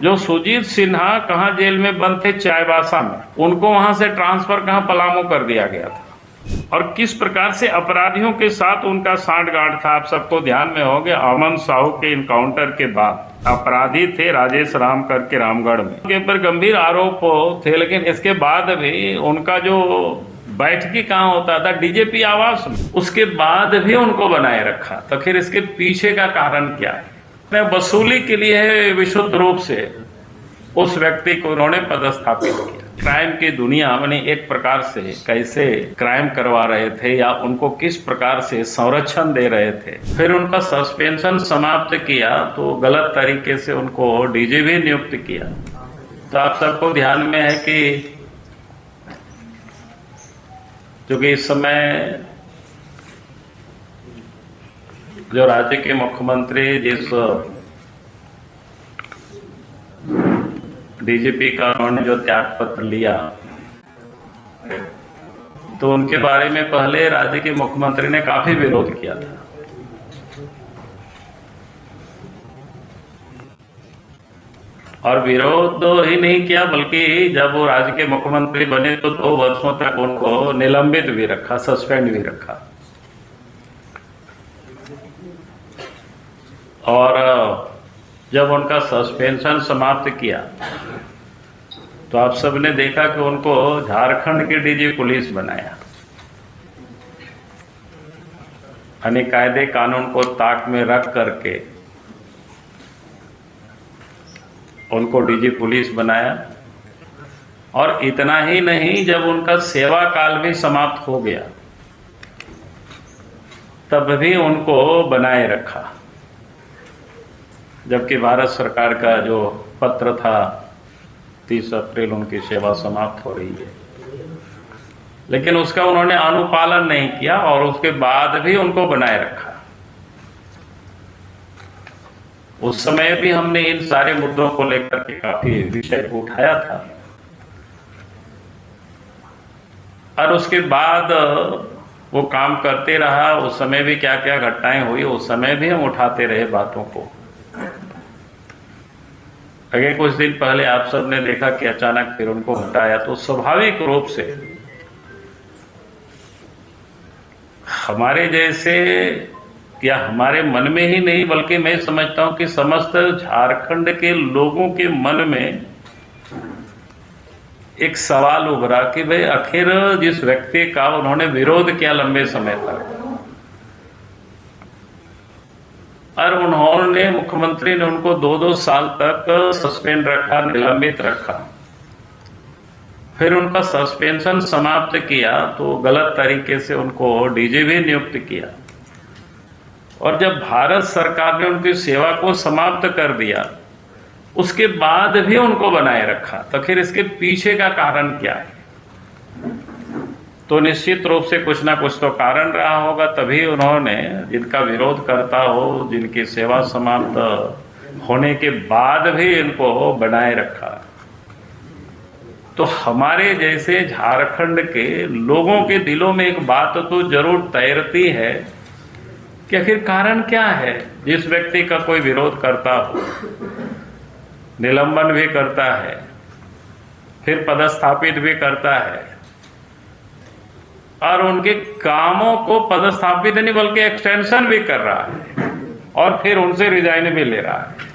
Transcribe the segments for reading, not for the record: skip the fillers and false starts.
जो सुजीत सिन्हा कहाँ जेल में बंद थे, चाईबासा में, उनको वहां से ट्रांसफर कहाँ, पलामू कर दिया गया था। और किस प्रकार से अपराधियों के साथ उनका सांठगांठ था, आप सबको ध्यान में होगा। अमन साहू के इनकाउंटर के बाद अपराधी थे राजेश राम करके रामगढ़ में, उनके ऊपर गंभीर आरोप थे, लेकिन इसके बाद भी उनका जो बैठकी कहाँ होता था, डीजीपी आवास में, उसके बाद भी उनको बनाए रखा। तो फिर इसके पीछे का कारण क्या है? वसूली के लिए विशुद्ध रूप से उस व्यक्ति को उन्होंने पदस्थापित किया। क्राइम की दुनिया में एक प्रकार से कैसे क्राइम करवा रहे थे या उनको किस प्रकार से संरक्षण दे रहे थे, फिर उनका सस्पेंशन समाप्त किया तो गलत तरीके से उनको डीजी भी नियुक्त किया। तो आप सबको ध्यान में है कि क्योंकि इस समय जो राज्य के मुख्यमंत्री जिस डीजीपी का उन्होंने जो त्याग पत्र लिया, तो उनके बारे में पहले राज्य के मुख्यमंत्री ने काफी विरोध किया था। और विरोध ही नहीं किया, बल्कि जब वो राज्य के मुख्यमंत्री बने तो 2 वर्षों तक उनको निलंबित भी रखा, सस्पेंड भी रखा। और जब उनका सस्पेंशन समाप्त किया तो आप सबने देखा कि उनको झारखंड के डीजी पुलिस बनाया। यानी कायदे कानून को ताक में रख करके उनको डीजी पुलिस बनाया। और इतना ही नहीं, जब उनका सेवा काल भी समाप्त हो गया तब भी उनको बनाए रखा, जबकि भारत सरकार का जो पत्र था 30 अप्रैल उनकी सेवा समाप्त हो रही है, लेकिन उसका उन्होंने अनुपालन नहीं किया और उसके बाद भी उनको बनाए रखा। उस समय भी हमने इन सारे मुद्दों को लेकर के काफी विषय को उठाया था और उसके बाद वो काम करते रहा। उस समय भी क्या क्या घटनाएं हुई, उस समय भी हम उठाते रहे बातों को। अगर कुछ दिन पहले आप सब ने देखा कि अचानक फिर उनको हटाया, तो स्वाभाविक रूप से हमारे जैसे या हमारे मन में ही नहीं, बल्कि मैं समझता हूं कि समस्त झारखंड के लोगों के मन में एक सवाल उभरा कि भाई आखिर जिस व्यक्ति का उन्होंने विरोध किया लंबे समय तक, और उन्होंने मुख्यमंत्री ने उनको 2-2 साल तक सस्पेंड रखा, निलंबित रखा, फिर उनका सस्पेंशन समाप्त किया तो गलत तरीके से उनको डीजी भी नियुक्त किया। और जब भारत सरकार ने उनकी सेवा को समाप्त कर दिया उसके बाद भी उनको बनाए रखा, तो फिर इसके पीछे का कारण क्या है? तो निश्चित रूप से कुछ ना कुछ तो कारण रहा होगा, तभी उन्होंने जिनका विरोध करता हो, जिनकी सेवा समाप्त होने के बाद भी इनको बनाए रखा। तो हमारे जैसे झारखंड के लोगों के दिलों में एक बात तो जरूर तैरती है कि आखिर कारण क्या है? जिस व्यक्ति का कोई विरोध करता हो, निलंबन भी करता है, फिर पदस्थापित भी करता है, और उनके कामों को पदस्थापित नहीं बल्कि एक्सटेंशन भी कर रहा है और फिर उनसे रिजाइन भी ले रहा है,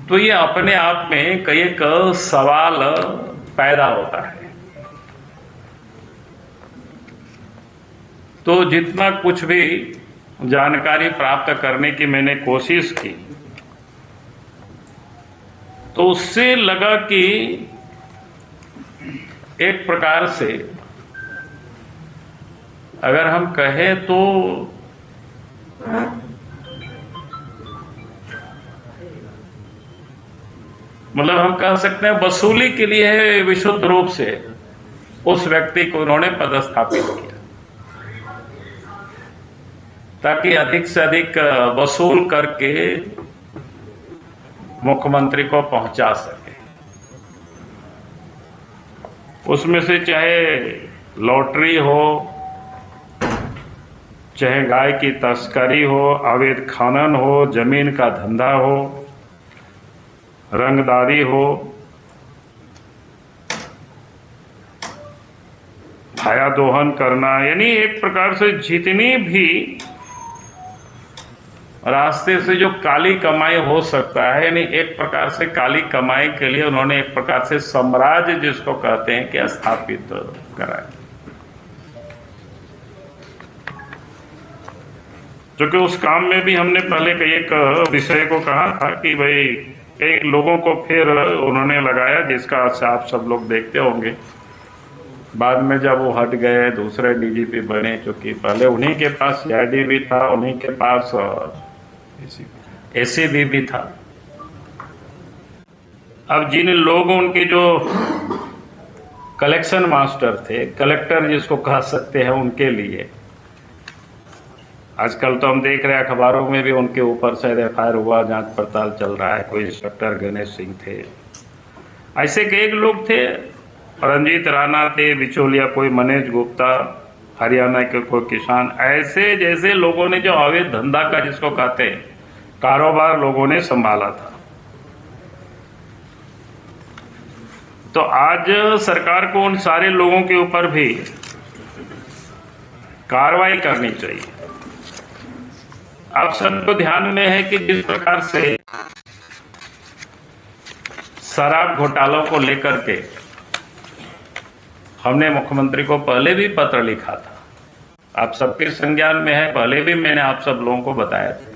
तो ये अपने आप में कई एक सवाल पैदा होता है। तो जितना कुछ भी जानकारी प्राप्त करने की मैंने कोशिश की, तो उससे लगा कि एक प्रकार से अगर हम कहें तो मतलब हम कह सकते हैं वसूली के लिए विशुद्ध रूप से उस व्यक्ति को उन्होंने पदस्थापित किया ताकि अधिक से अधिक वसूल करके मुख्यमंत्री को पहुंचा सके। उसमें से चाहे लॉटरी हो, चाहे गाय की तस्करी हो, अवैध खनन हो, जमीन का धंधा हो, रंगदारी हो, छाया दोहन करना, यानी एक प्रकार से जितनी भी रास्ते से जो काली कमाई हो सकता है, यानी एक प्रकार से काली कमाई के लिए उन्होंने एक प्रकार से साम्राज्य जिसको कहते हैं कि स्थापित कराया। क्योंकि उस काम में भी हमने पहले एक विषय को कहा था कि भाई एक लोगों को फिर उन्होंने लगाया जिसका आप सब लोग देखते होंगे। बाद में जब वो हट गए दूसरे डीजीपी बने, क्योंकि पहले उन्हीं के पास सीआईडी भी था, उन्हीं के पास एसीबी भी था। अब जिन लोगों उनके जो कलेक्शन मास्टर थे, कलेक्टर जिसको कह सकते हैं, उनके लिए आजकल तो हम देख रहे हैं अखबारों में भी उनके ऊपर शायद एफआईआर हुआ, जांच पड़ताल चल रहा है। कोई इंस्पेक्टर गणेश सिंह थे, ऐसे कई लोग थे, रंजीत राणा थे, बिचौलिया कोई मनीष गुप्ता, हरियाणा के कोई किसान, ऐसे जैसे लोगों ने जो अवैध धंधा का जिसको कहते हैं कारोबार लोगों ने संभाला था। तो आज सरकार को उन सारे लोगों के ऊपर भी कार्रवाई करनी चाहिए। आप सबको ध्यान में है कि जिस प्रकार से शराब घोटालों को लेकर के हमने मुख्यमंत्री को पहले भी पत्र लिखा था, आप सबके संज्ञान में है, पहले भी मैंने आप सब लोगों को बताया था,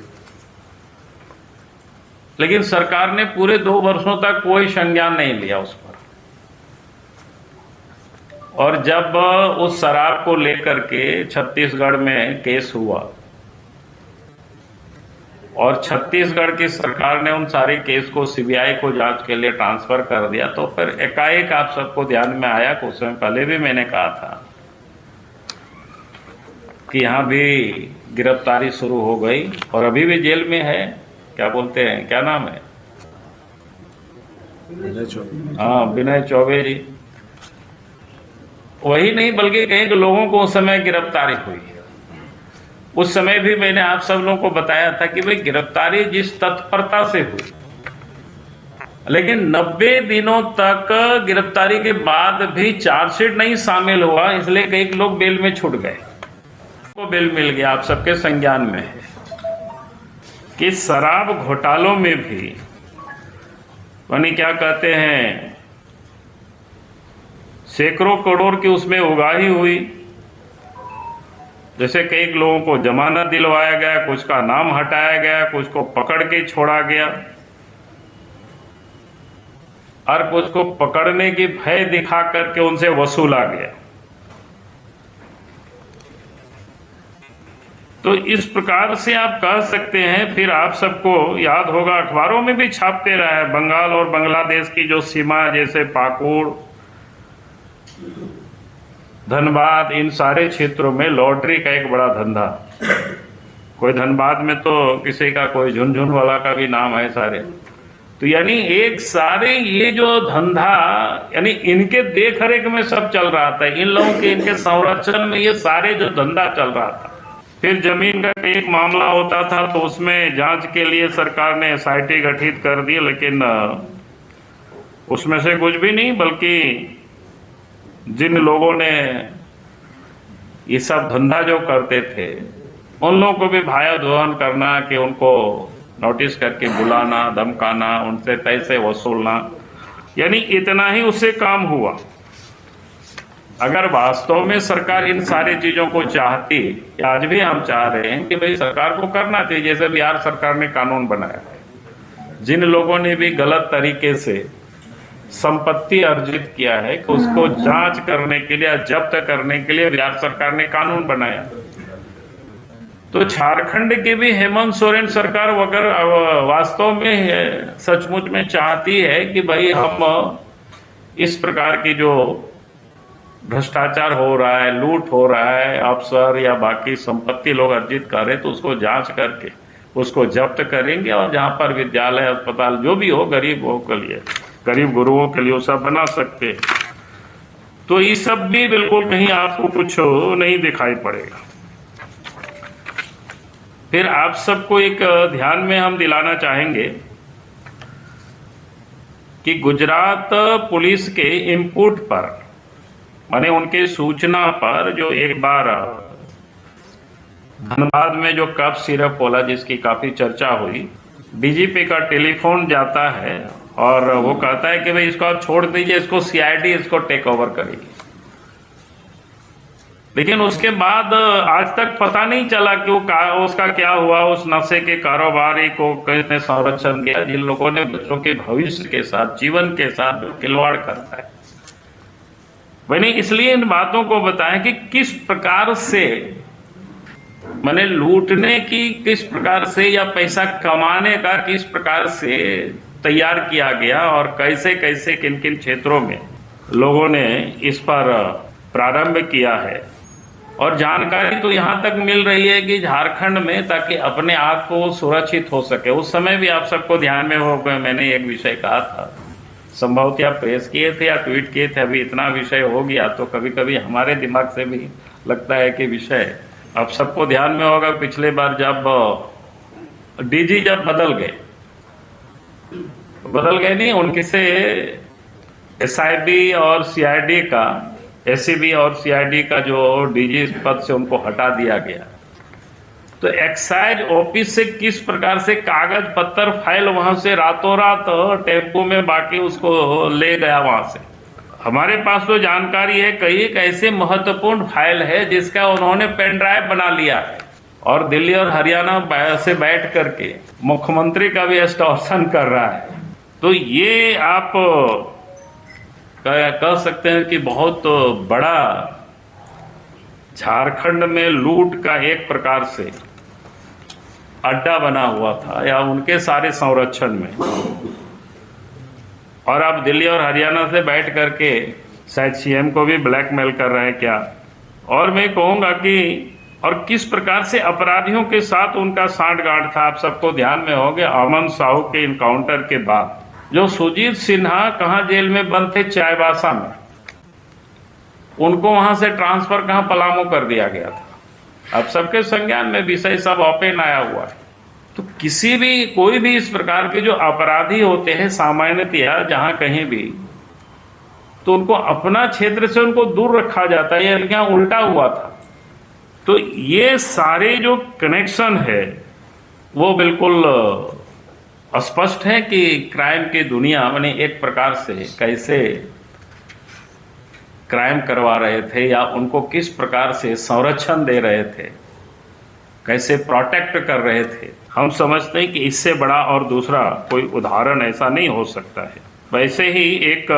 लेकिन सरकार ने पूरे 2 वर्षों तक कोई संज्ञान नहीं लिया उस पर। और जब उस शराब को लेकर के छत्तीसगढ़ में केस हुआ और छत्तीसगढ़ की सरकार ने उन सारे केस को सीबीआई को जांच के लिए ट्रांसफर कर दिया, तो फिर एकाएक आप सबको ध्यान में आया, कुछ समय पहले भी मैंने कहा था कि यहां भी गिरफ्तारी शुरू हो गई और अभी भी जेल में है। क्या बोलते हैं, क्या नाम है? हाँ, विनय चौबे जी। वही नहीं बल्कि कई लोगों को उस समय गिरफ्तारी हुई। उस समय भी मैंने आप सब लोगों को बताया था कि भाई गिरफ्तारी जिस तत्परता से हुई, लेकिन 90 दिनों तक गिरफ्तारी के बाद भी चार्जशीट नहीं शामिल हुआ, इसलिए कई लोग बेल में छूट गए। वो बेल मिल गया। आप सबके संज्ञान में है कि शराब घोटालों में भी यानी क्या कहते हैं सैकड़ों करोड़ की उसमें उगाही हुई। जैसे कई लोगों को जमानत दिलवाया गया, कुछ का नाम हटाया गया, कुछ को पकड़ के छोड़ा गया और कुछ को पकड़ने की भय दिखा करके उनसे वसूला गया। तो इस प्रकार से आप कह सकते हैं। फिर आप सबको याद होगा अखबारों में भी छापते रहे, बंगाल और बांग्लादेश की जो सीमा, जैसे पाकुड़, धनबाद, इन सारे क्षेत्रों में लॉटरी का एक बड़ा धंधा। कोई धनबाद में तो किसी का कोई झुनझुन वाला का भी नाम है सारे। तो यानी एक सारे ये जो धंधा, यानी इनके देख रेख में सब चल रहा था, इन लोगों के इनके संरक्षण में ये सारे जो धंधा चल रहा था। फिर जमीन का एक मामला होता था तो उसमें जांच के लिए सरकार ने एसआईटी गठित कर दी, लेकिन उसमें से कुछ भी नहीं, बल्कि जिन लोगों ने ये सब धंधा जो करते थे उन लोगों को भी भाया दोहन करना, कि उनको नोटिस करके बुलाना, धमकाना, उनसे पैसे वसूलना, यानी इतना ही उससे काम हुआ। अगर वास्तव में सरकार इन सारी चीजों को चाहती, आज भी हम चाह रहे हैं कि भाई सरकार को करना चाहिए, जैसे बिहार सरकार ने कानून बनाया है, जिन लोगों ने भी गलत तरीके से संपत्ति अर्जित किया है कि उसको जांच करने के लिए, जब्त करने के लिए बिहार सरकार ने कानून बनाया। तो झारखंड की भी हेमंत सोरेन सरकार वगैरह वास्तव में सचमुच में चाहती है कि भाई हम इस प्रकार की जो भ्रष्टाचार हो रहा है, लूट हो रहा है, अफसर या बाकी संपत्ति लोग अर्जित कर रहे, तो उसको जांच करके उसको जब्त करेंगे और जहां पर विद्यालय, अस्पताल जो भी हो गरीबों के लिए, गरीब गुरुओं के लिए वो सब बना सकते। तो ये सब भी बिल्कुल कहीं आपको कुछ नहीं दिखाई पड़ेगा। फिर आप सबको एक ध्यान में हम दिलाना चाहेंगे कि गुजरात पुलिस के इनपुट पर, माने उनके सूचना पर, जो एक बार धनबाद में जो कफ सिरप बोला जिसकी काफी चर्चा हुई, डीजीपी का टेलीफोन जाता है और वो कहता है कि भाई इसको आप छोड़ दीजिए, इसको सीआईडी इसको टेक ओवर करेगी। लेकिन उसके बाद आज तक पता नहीं चला कि उसका क्या हुआ, उस नशे के कारोबारी को किसने संरक्षण दिया, जिन लोगों ने बच्चों के भविष्य के साथ, जीवन के साथ जो खिलवाड़ करता है। मैंने इसलिए इन बातों को बताया कि किस प्रकार से मैंने लूटने की, किस प्रकार से या पैसा कमाने का किस प्रकार से तैयार किया गया और कैसे कैसे किन किन क्षेत्रों में लोगों ने इस पर प्रारंभ किया है। और जानकारी तो यहाँ तक मिल रही है कि झारखंड में, ताकि अपने आप को सुरक्षित हो सके। उस समय भी आप सबको ध्यान में होगा, मैंने एक विषय कहा था, संभवतः आप प्रेस किए थे या ट्वीट किए थे, अभी इतना विषय हो गया तो कभी कभी हमारे दिमाग से भी लगता है कि विषय, आप सबको ध्यान में होगा पिछले बार जब डीजी जब बदल गए नहीं, उनके से एसआईबी और सीआईडी का, एसीबी और सीआईडी का जो डीजी पद से उनको हटा दिया गया, तो एक्साइज ऑफिस से किस प्रकार से कागज पत्तर फाइल वहां से रातों रात टेम्पो में बाकी उसको ले गया वहां से। हमारे पास तो जानकारी है कई एक ऐसे महत्वपूर्ण फाइल है जिसका उन्होंने पेन ड्राइव बना लिया है और दिल्ली और हरियाणा से बैठ करके मुख्यमंत्री का भी एक्सटॉर्शन कर रहा है। तो ये आप कह सकते हैं कि बहुत बड़ा झारखंड में लूट का एक प्रकार से अड्डा बना हुआ था, या उनके सारे संरक्षण में। और आप दिल्ली और हरियाणा से बैठ करके शायद सीएम को भी ब्लैकमेल कर रहे हैं क्या। और मैं कहूंगा कि और किस प्रकार से अपराधियों के साथ उनका सांठगांठ था। आप सबको ध्यान में होंगे, अमन साहू के इनकाउंटर के बाद जो सुजीत सिन्हा कहाँ जेल में बंद थे, चाईबासा में, उनको वहां से ट्रांसफर कहाँ पलामू कर दिया गया था। अब सबके संज्ञान में विषय सब ओपन आया हुआ है। तो किसी भी, कोई भी इस प्रकार के जो अपराधी होते हैं सामान्यतया जहां कहीं भी, तो उनको अपना क्षेत्र से उनको दूर रखा जाता है, या यहाँ उल्टा हुआ था। तो ये सारे जो कनेक्शन है वो बिल्कुल स्पष्ट है कि क्राइम की दुनिया माने एक प्रकार से कैसे क्राइम करवा रहे थे, या उनको किस प्रकार से संरक्षण दे रहे थे, कैसे प्रोटेक्ट कर रहे थे। हम समझते हैं कि इससे बड़ा और दूसरा कोई उदाहरण ऐसा नहीं हो सकता है। वैसे ही एक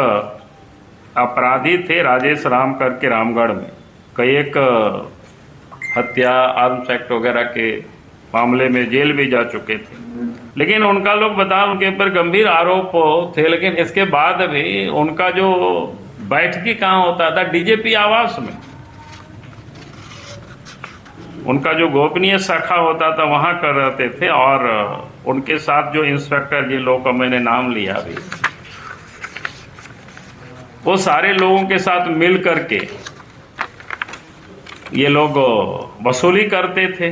अपराधी थे राजेश राम करके, रामगढ़ में कई एक हत्या, आर्म्स एक्ट वगैरह के मामले में जेल भी जा चुके थे। लेकिन उनका लोग बता, उनके ऊपर गंभीर आरोप थे, लेकिन इसके बाद भी उनका जो बैठकी कहाँ होता था, डीजीपी आवास में। उनका जो गोपनीय शाखा होता था वहां कर रहते थे। और उनके साथ जो इंस्पेक्टर, जिन लोगों का मैंने नाम लिया अभी, वो सारे लोगों के साथ मिल करके ये लोग वसूली करते थे।